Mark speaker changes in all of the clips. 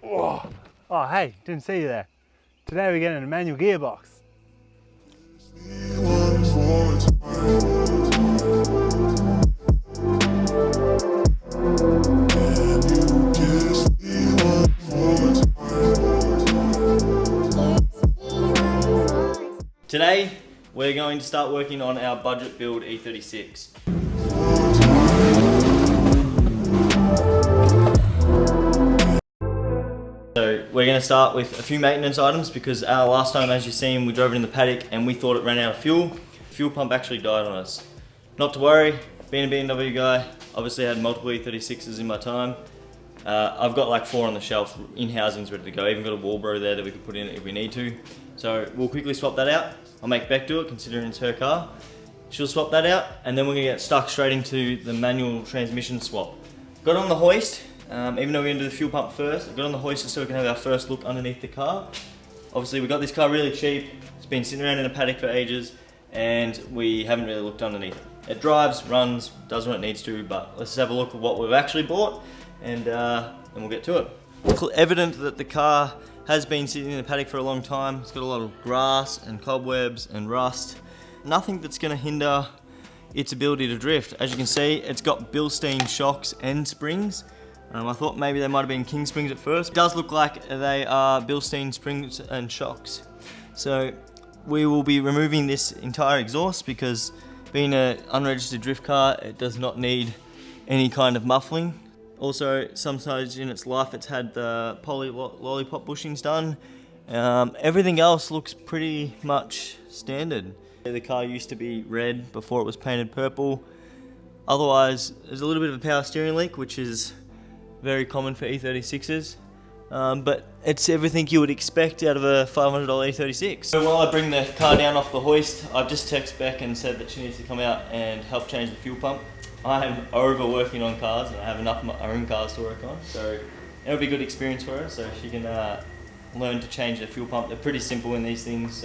Speaker 1: Oh, oh hey, didn't see you there. Today we're getting a manual gearbox.
Speaker 2: Today, we're going to start working on our budget build E36. So we're going to start with a few maintenance items because last time, as you've seen, we drove it in the paddock and we thought it ran out of fuel. The fuel pump actually died on us. Not to worry, being a BMW guy, obviously I had multiple E36s in my time. I've got like 4 on the shelf in housings ready to go. Even got a Walbro there that we could put in if we need to. So we'll quickly swap that out. I'll make Beck do it considering it's her car. She'll swap that out and then we're gonna get stuck straight into the manual transmission swap. Got on the hoist, even though we're gonna do the fuel pump first, I got on the hoist so we can have our first look underneath the car. Obviously we got this car really cheap. It's been sitting around in a paddock for ages and we haven't really looked underneath. It drives, runs, does what it needs to, but let's have a look at what we've actually bought and we'll get to it. It's evident that the car has been sitting in the paddock for a long time. It's got a lot of grass and cobwebs and rust. Nothing that's going to hinder its ability to drift. As you can see, it's got Bilstein shocks and springs. I thought maybe they might have been King springs at first. It does look like they are Bilstein springs and shocks. So we will be removing this entire exhaust because being an unregistered drift car, it does not need any kind of muffling. Also, some stage in its life it's had the poly lollipop bushings done. Everything else looks pretty much standard. The car used to be red before it was painted purple. Otherwise, there's a little bit of a power steering leak, which is very common for E36s. But it's everything you would expect out of a $500 E36. So while I bring the car down off the hoist, I've just texted Beck and said that she needs to come out and help change the fuel pump. I'm overworking on cars and I have enough of my own cars to work on, so it'll be a good experience for her so she can learn to change the fuel pump. They're pretty simple in these things,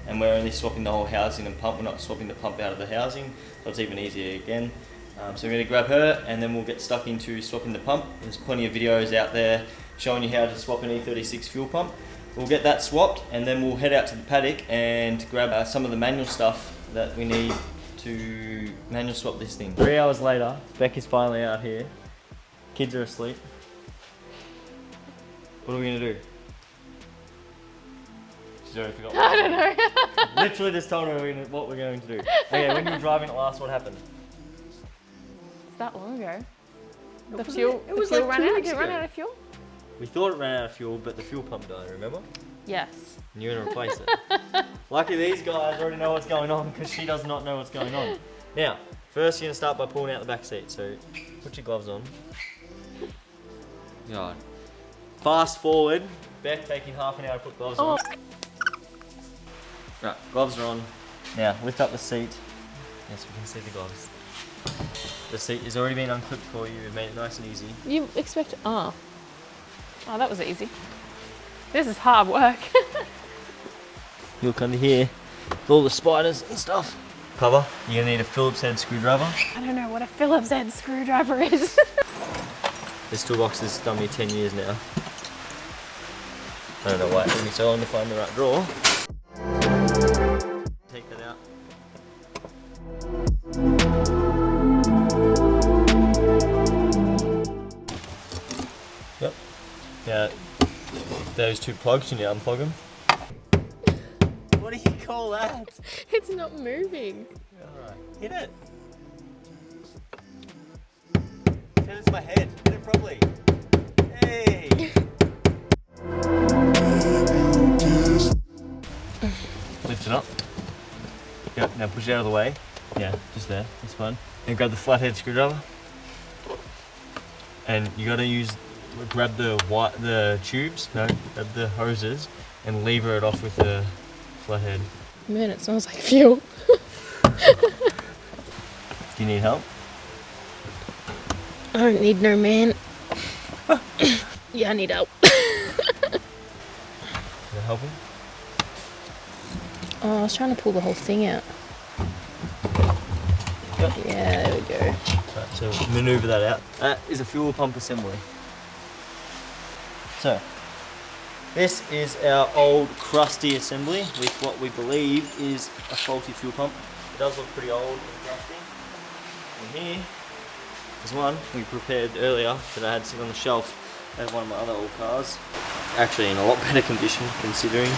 Speaker 2: and we're only swapping the whole housing and pump, we're not swapping the pump out of the housing, so it's even easier again. So we're going to grab her and then we'll get stuck into swapping the pump. There's plenty of videos out there showing you how to swap an E36 fuel pump. We'll get that swapped and then we'll head out to the paddock and grab some of the manual stuff that we need to manual swap this thing. 3 hours later, Beck is finally out here. Kids are asleep. What are we gonna do? She's already forgot.
Speaker 3: I don't know.
Speaker 2: Literally just told her what we're going to do. Okay, when you were driving it last, what happened?
Speaker 3: It's that long ago. The
Speaker 2: was
Speaker 3: fuel,
Speaker 2: it? It was
Speaker 3: the fuel
Speaker 2: like
Speaker 3: ran
Speaker 2: 2
Speaker 3: out.
Speaker 2: weeks
Speaker 3: Did it run
Speaker 2: ago.
Speaker 3: out of fuel?
Speaker 2: We thought it ran out of fuel, but the fuel pump died, remember?
Speaker 3: Yes.
Speaker 2: And you're gonna replace it. Lucky these guys already know what's going on because she does not know what's going on. Now, first you're gonna start by pulling out the back seat. So put your gloves on. God. Fast forward. Beck taking half an hour to put gloves on. Right, gloves are on. Now lift up the seat. Yes, we can see the gloves. The seat has already been unclipped for you. We've made it nice and easy.
Speaker 3: You expect, oh, that was easy. This is hard work.
Speaker 2: Look under here with all the spiders and stuff. Cover, you're gonna need a Phillips head screwdriver.
Speaker 3: I don't know what a Phillips head screwdriver is.
Speaker 2: This toolbox has done me 10 years now. I don't know why it took me so long to find the right drawer. Take that out. Yep. Now, those 2 plugs, you need to unplug them. What do you call that?
Speaker 3: It's not moving.
Speaker 2: Alright, hit it. That is my head. Hit it properly. Hey! Lift it up. Yep, now push it out of the way. Yeah, just there. That's fine. And grab the flathead screwdriver. And you gotta grab the tubes, grab the hoses, and lever it off with the flathead.
Speaker 3: Man, it smells like fuel.
Speaker 2: Do you need help?
Speaker 3: I don't need no man. Yeah, I need help.
Speaker 2: Can I help him?
Speaker 3: Oh, I was trying to pull the whole thing out.
Speaker 2: Yep.
Speaker 3: Yeah, there we go.
Speaker 2: Right, so maneuver that out. That is a fuel pump assembly. So, This is our old crusty assembly with what we believe is a faulty fuel pump. It does look pretty old and crusty. And here is one we prepared earlier that I had sitting on the shelf at one of my other old cars. Actually in a lot better condition considering.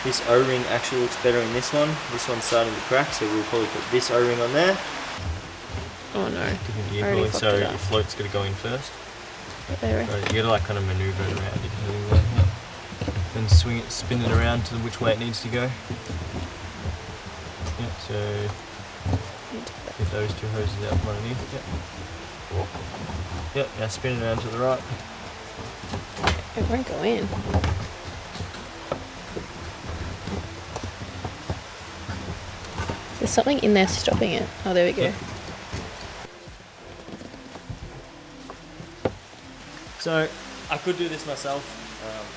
Speaker 2: This O-ring actually looks better in this one. This one's starting to crack, so we'll probably put this O-ring on there.
Speaker 3: Oh no.
Speaker 2: Already so your float's got to go in first.
Speaker 3: There.
Speaker 2: So you gotta like kind of maneuver it around it anyway. Then swing it, spin it around to which way it needs to go. Yeah, so get those two hoses out from underneath. Yep, now spin it around to the right.
Speaker 3: It won't go in. There's something in there stopping it. Oh, there we go.
Speaker 2: Yep. So I could do this myself.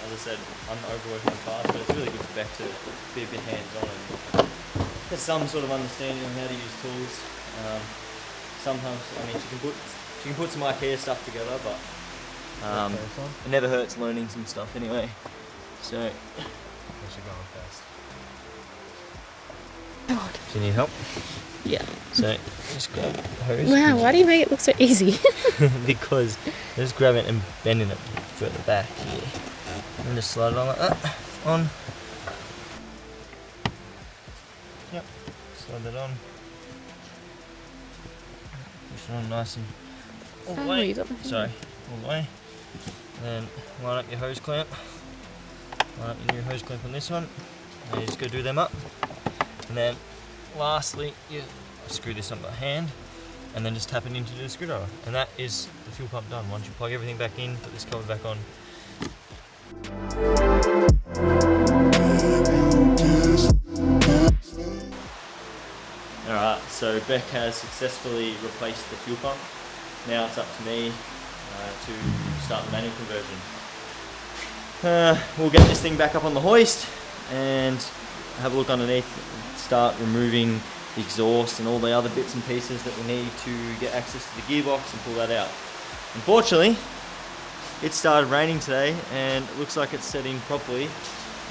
Speaker 2: As I said, I'm overworking the cars, but it's really good for Beck to be a bit hands-on and get some sort of understanding on how to use tools. Sometimes, I mean, she can put some IKEA stuff together, but it never hurts learning some stuff anyway. So I should go on first.
Speaker 3: God.
Speaker 2: Do you need help?
Speaker 3: Yeah.
Speaker 2: So just grab the hose.
Speaker 3: Wow, why do you make it look so easy?
Speaker 2: Because just grab it and bending it further back here. And just slide it on like that. On. Yep. Slide that on. Push it on nice and all the way. Sorry, all the way. And then line up your hose clamp. Line up your new hose clamp on this one. And you just go do them up. And then lastly, you screw this on by hand and then just tap it into the screwdriver. And that is the fuel pump done. Once you plug everything back in, put this cover back on. Alright, so Beck has successfully replaced the fuel pump. Now it's up to me to start the manual conversion. We'll get this thing back up on the hoist and have a look underneath, start removing the exhaust and all the other bits and pieces that we need to get access to the gearbox and pull that out. Unfortunately, it started raining today and it looks like it's set in properly,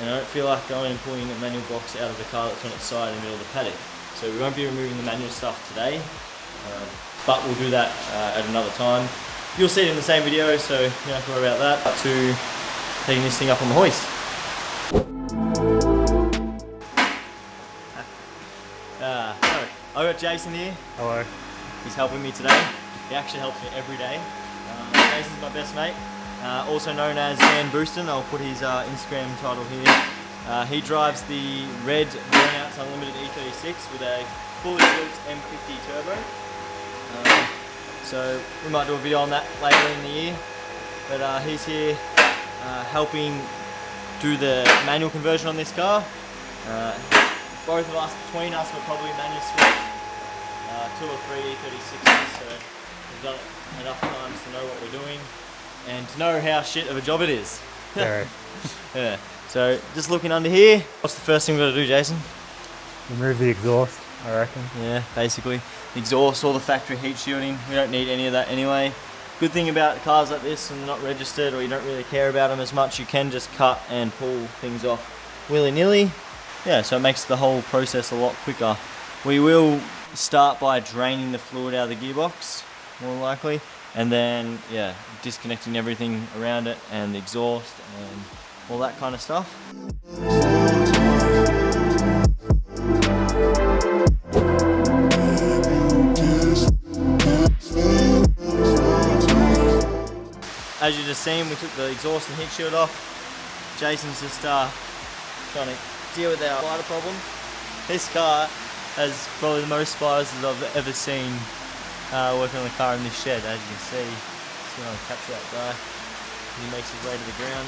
Speaker 2: and I don't feel like going and pulling a manual box out of the car that's on its side in the middle of the paddock. So we won't be removing the manual stuff today, but we'll do that at another time. You'll see it in the same video, so you don't have to worry about that. But to taking this thing up on the hoist. So I got Jason here.
Speaker 1: Hello.
Speaker 2: He's helping me today. He actually helps me every day. Jason's my best mate, also known as Dan Booston. I'll put his Instagram title here. He drives the red Burnouts Unlimited E36 with a fully built M50 turbo. So we might do a video on that later in the year. But he's here helping do the manual conversion on this car. Both of us, between us, will probably manual switch 2 or 3 E36s, so we've done it enough times to know what we're doing and to know how shit of a job it is.
Speaker 1: Very.
Speaker 2: Yeah. So just looking under here, what's the first thing we've got to do, Jason?
Speaker 1: Remove the exhaust, I reckon.
Speaker 2: Yeah, basically. The exhaust, all the factory heat shielding, we don't need any of that anyway. Good thing about cars like this and they're not registered or you don't really care about them as much, you can just cut and pull things off willy-nilly. Yeah, so it makes the whole process a lot quicker. We will start by draining the fluid out of the gearbox, more likely, and then, yeah, disconnecting everything around it and the exhaust and all that kind of stuff. As you just seen, we took the exhaust and heat shield off. Jason's just trying to deal with our spider problem. This car has probably the most spiders that I've ever seen working on the car in this shed. As you can see, just going to capture that guy. He makes his way to the ground.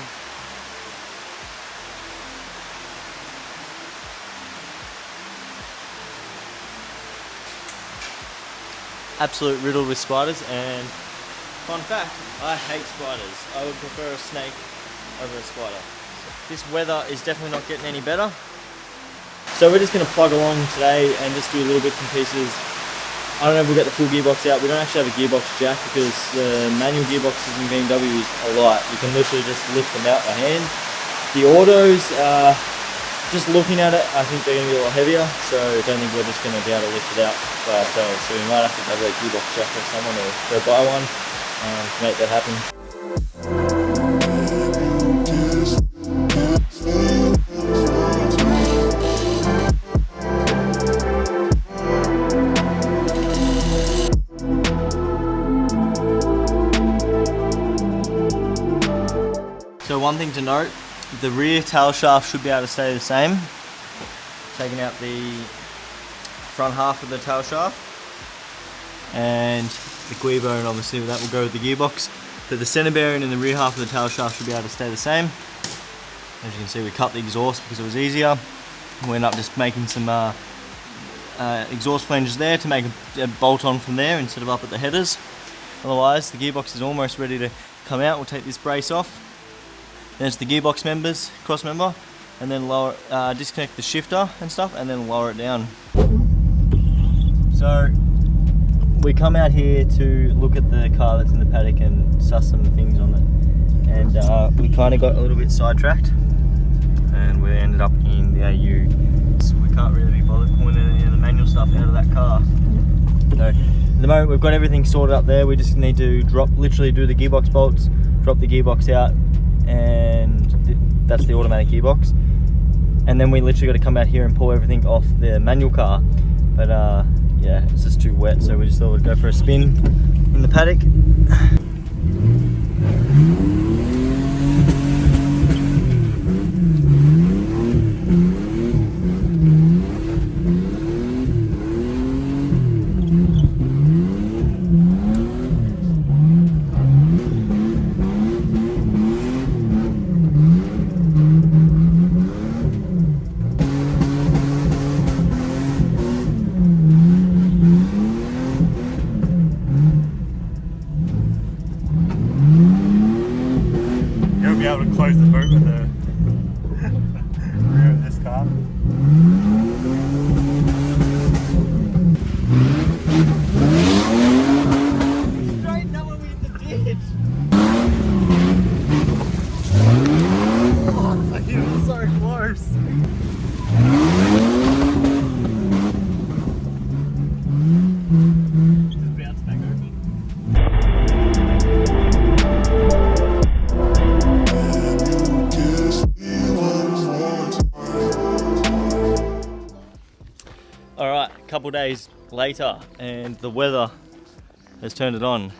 Speaker 2: Absolute riddled with spiders, and fun fact, I hate spiders. I would prefer a snake over a spider. This weather is definitely not getting any better. So we're just going to plug along today and just do little bits and pieces I don't know if we'll get the full gearbox out. We don't actually have a gearbox jack because the manual gearboxes in BMW is a light. You can literally just lift them out by hand. The autos, just looking at it, I think they're going to be a lot heavier, so I don't think we're just going to be able to lift it out by ourselves. So we might have to have a gearbox jack or someone or go buy one to make that happen. So one thing to note, the rear tail shaft should be able to stay the same. Taking out the front half of the tail shaft and the guia bone, obviously that will go with the gearbox. But the center bearing and the rear half of the tail shaft should be able to stay the same. As you can see, we cut the exhaust because it was easier. We ended up just making some exhaust flanges there to make a bolt on from there instead of up at the headers. Otherwise, the gearbox is almost ready to come out. We'll take this brace off. Then it's the gearbox members, cross member, and then lower, disconnect the shifter and stuff, and then lower it down. So we come out here to look at the car that's in the paddock and suss some things on it, and we kind of got a little bit sidetracked, and we ended up in the AU. So we can't really be bothered pulling any of the manual stuff out of that car. So at the moment we've got everything sorted up there. We just need to literally do the gearbox bolts, drop the gearbox out, and that's the automatic gearbox, and then we literally got to come out here and pull everything off the manual car, but yeah, it's just too wet, so we just thought we'd go for a spin in the paddock.
Speaker 1: Be able to close the boot with the rear of this car.
Speaker 2: Straighten up when we hit the ditch.
Speaker 1: Oh, I hit it so close. Just bounce back over.
Speaker 2: Alright, a couple days later and the weather has turned it on.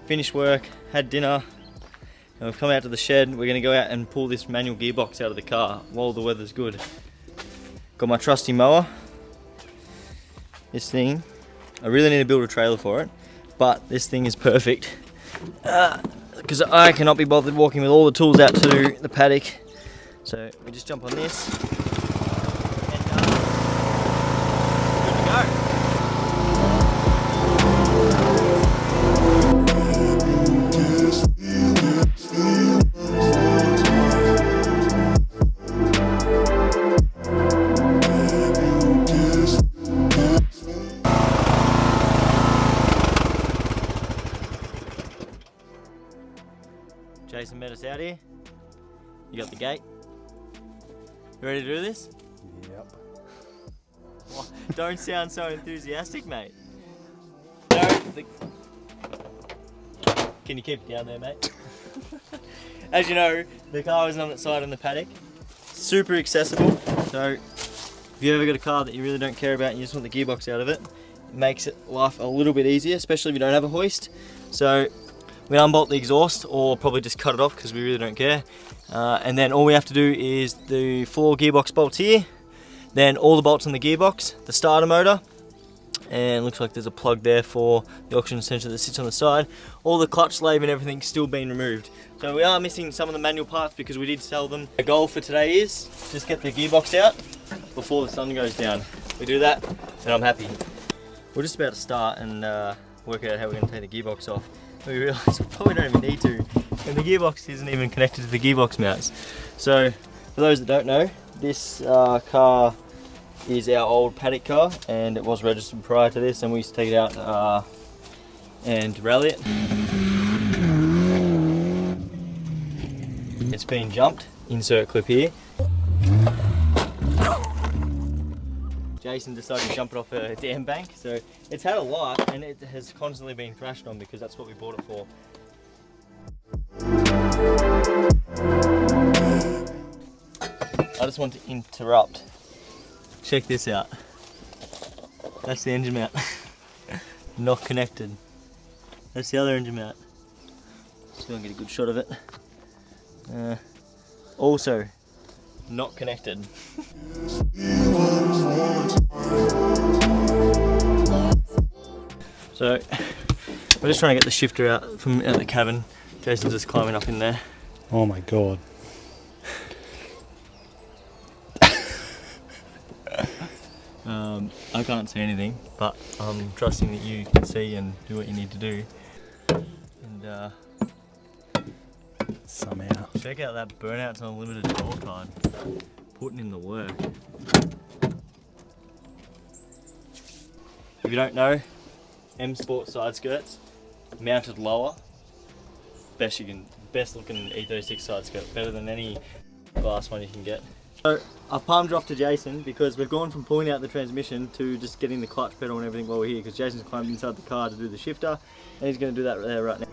Speaker 2: Finished work, had dinner, and we've come out to the shed. We're going to go out and pull this manual gearbox out of the car while the weather's good. Got my trusty mower. This thing, I really need to build a trailer for it, but this thing is perfect because I cannot be bothered walking with all the tools out to the paddock. So we just jump on this. Jason met us out here. You got the gate. You ready to do this?
Speaker 1: Yep.
Speaker 2: Oh, don't sound so enthusiastic, mate. Can you keep it down there, mate? As you know, the car is on its side in the paddock. Super accessible. So if you ever got a car that you really don't care about and you just want the gearbox out of it, it makes life a little bit easier, especially if you don't have a hoist. So we unbolt the exhaust, or probably just cut it off because we really don't care. And then all we have to do is the 4 gearbox bolts here, then all the bolts on the gearbox, the starter motor, and looks like there's a plug there for the oxygen sensor that sits on the side. All the clutch sleeve and everything's still been removed. So we are missing some of the manual parts because we did sell them. The goal for today is just get the gearbox out before the sun goes down. If we do that, then I'm happy. We're just about to start and work out how we're going to take the gearbox off. We realise we probably don't even need to, and the gearbox isn't even connected to the gearbox mounts. So for those that don't know, this car is our old paddock car, and it was registered prior to this, and we used to take it out and rally it. It's been jumped, insert clip here. Jason decided to jump it off a dam bank, so it's had a life and it has constantly been thrashed on because that's what we bought it for. I just want to interrupt. Check this out. That's the engine mount. Not connected. That's the other engine mount. Just gonna get a good shot of it. Also, not connected. So, we're just trying to get the shifter out from out the cabin. Jason's just climbing up in there.
Speaker 1: Oh my god.
Speaker 2: I can't see anything, but I'm trusting that you can see and do what you need to do. And
Speaker 1: Somehow.
Speaker 2: check out that Burnouts Unlimited door card. Putting in the work. If you don't know, M Sport side skirts, mounted lower. Best looking E36 side skirt, better than any glass one you can get. So I palmed it off to Jason because we've gone from pulling out the transmission to just getting the clutch pedal and everything while we're here, because Jason's climbed inside the car to do the shifter, and he's going to do that there right now.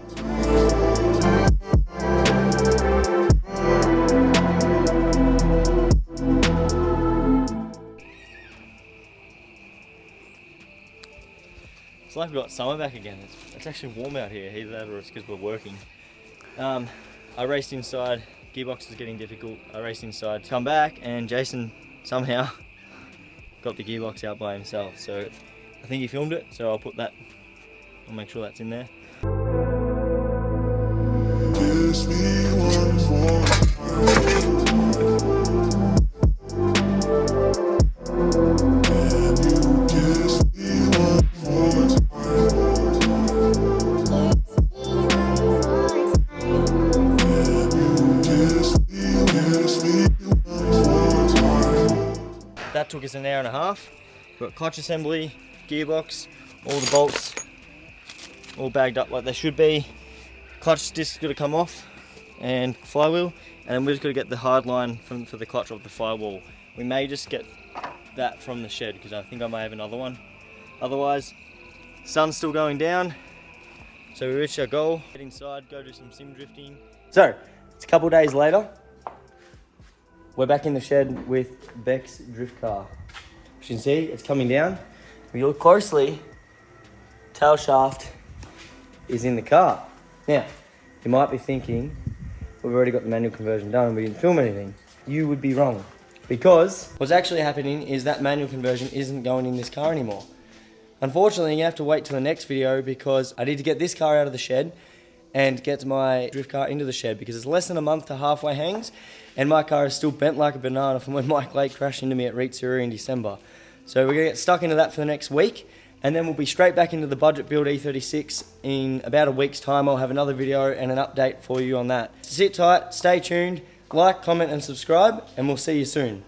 Speaker 2: It's like we've got summer back again. It's actually warm out here, either that or it's because we're working. I raced inside, gearbox was getting difficult. I raced inside, come back, and Jason somehow got the gearbox out by himself. So I think he filmed it, so I'll make sure that's in there. That took us an hour and a half. We've got clutch assembly, gearbox, all the bolts all bagged up like they should be. Clutch disc's got to come off, and flywheel, and then we've just got to get the hard line for the clutch off the firewall. We may just get that from the shed because I think I may have another one. Otherwise, sun's still going down, so we reached our goal. Get inside, go do some sim drifting. So, it's a couple of days later. We're back in the shed with Beck's drift car. As you can see, it's coming down. If you look closely, tail shaft is in the car. Now, you might be thinking, we've already got the manual conversion done and we didn't film anything. You would be wrong. Because what's actually happening is that manual conversion isn't going in this car anymore. Unfortunately, you have to wait till the next video because I need to get this car out of the shed and get my drift car into the shed because it's less than a month to halfway hangs and my car is still bent like a banana from when Mike Lake crashed into me at Reetsuri in December. So we're going to get stuck into that for the next week and then we'll be straight back into the budget build E36 in about a week's time. I'll have another video and an update for you on that. Sit tight, stay tuned, like, comment and subscribe, and we'll see you soon.